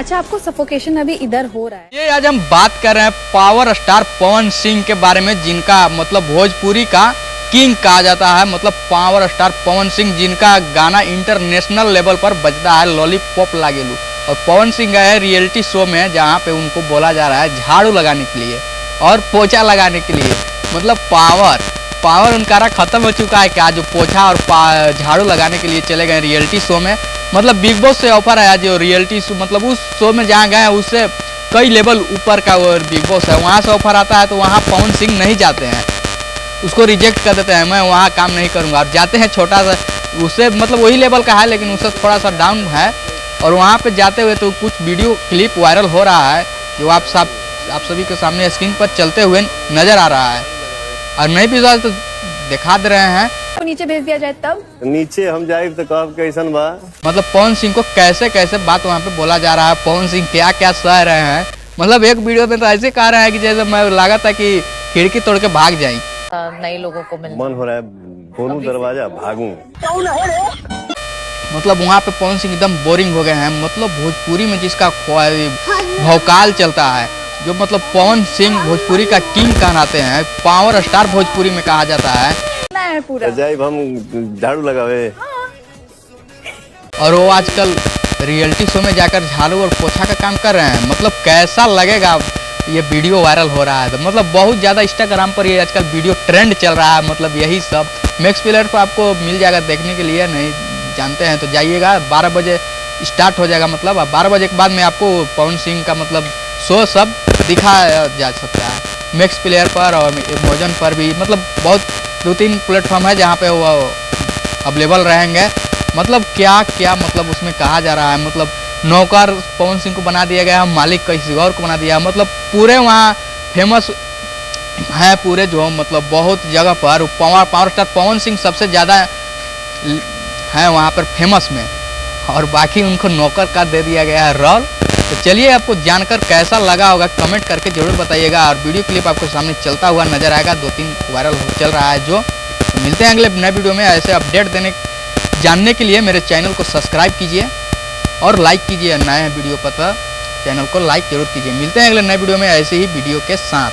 अच्छा, आपको सफोकेशन अभी इधर हो रहा है। ये आज हम बात कर रहे हैं पावर स्टार पवन सिंह के बारे में, जिनका मतलब भोजपुरी का किंग कहा जाता है। मतलब पावर स्टार पवन सिंह, जिनका गाना इंटरनेशनल लेवल पर बजता है, लॉलीपॉप लागेलू। और पवन सिंह गए रियलिटी शो में, जहाँ पे उनको बोला जा रहा है झाड़ू लगाने के लिए और पोछा लगाने के लिए। मतलब पावर उनका खत्म हो चुका है क्या, जो पोछा और झाड़ू लगाने के लिए चले गए रियलिटी शो में। मतलब बिग बॉस से ऑफर आया, जो रियलिटी शो मतलब उस शो में जहाँ गए उससे कई लेवल ऊपर का वो बिग बॉस है, वहाँ से ऑफर आता है तो वहाँ पवन सिंह नहीं जाते हैं, उसको रिजेक्ट कर देते हैं, मैं वहाँ काम नहीं करूँगा। और जाते हैं छोटा सा, उससे मतलब वही लेवल का है लेकिन उससे थोड़ा सा डाउन है। और वहाँ पे जाते हुए तो कुछ वीडियो क्लिप वायरल हो रहा है, जो आप सभी के सामने स्क्रीन पर चलते हुए नज़र आ रहा है। और नहीं भी तो दिखा दे रहे हैं, तो नीचे भेज दिया जाए तब नीचे हम जाए तो कब कैसन बा। मतलब पवन सिंह को कैसे कैसे बात वहाँ पे बोला जा रहा है, पवन सिंह क्या क्या सह रहे हैं। मतलब एक वीडियो में तो ऐसे कह रहे हैं कि जैसे मैं लगा था कि खिड़की तोड़ के भाग जाए। नए लोगों को मिल मन हो रहा है खोलूं दरवाजा भागूं। मतलब वहाँ पे पवन सिंह एकदम बोरिंग हो गए हैं। मतलब भोजपुरी में जिसका भौकाल चलता है, जो मतलब पवन सिंह भोजपुरी का किंग कहलाते हैं, पावर स्टार भोजपुरी में कहा जाता है। पूरा अजाइब हम झाड़ू लगावे। और वो आजकल रियलिटी शो में जाकर झाड़ू और पोछा का काम कर रहे हैं। मतलब कैसा लगेगा, ये वीडियो वायरल हो रहा है तो मतलब बहुत ज़्यादा इंस्टाग्राम पर ये आजकल वीडियो ट्रेंड चल रहा है। मतलब यही सब मैक्स प्लेयर पर आपको मिल जाएगा देखने के लिए, नहीं जानते हैं तो जाइएगा। 12 बजे स्टार्ट हो जाएगा, मतलब 12 बजे के बाद में आपको पवन सिंह का मतलब शो सब दिखाया जा सकता है मैक्स प्लेयर पर और अमेजन पर भी। मतलब बहुत 2-3 प्लेटफॉर्म है जहाँ पे वो अवेलेबल रहेंगे। मतलब क्या क्या मतलब उसमें कहा जा रहा है, मतलब नौकर पवन सिंह को बना दिया गया है, मालिक किसी और को बना दिया है। मतलब पूरे वहाँ फेमस है पूरे, जो मतलब बहुत जगह पर पावर स्टार पवन सिंह सबसे ज़्यादा है वहाँ पर फेमस में, और बाकी उनको नौकर का दे दिया गया है रोल। तो चलिए, आपको जानकर कैसा लगा होगा कमेंट करके ज़रूर बताइएगा। और वीडियो क्लिप आपको सामने चलता हुआ नजर आएगा, 2-3 वायरल चल रहा है जो। तो मिलते हैं अगले नए वीडियो में। ऐसे अपडेट जानने के लिए मेरे चैनल को सब्सक्राइब कीजिए और लाइक कीजिए। नए वीडियो पर चैनल को लाइक जरूर कीजिए। मिलते हैं अगले नए वीडियो में ऐसे ही वीडियो के साथ।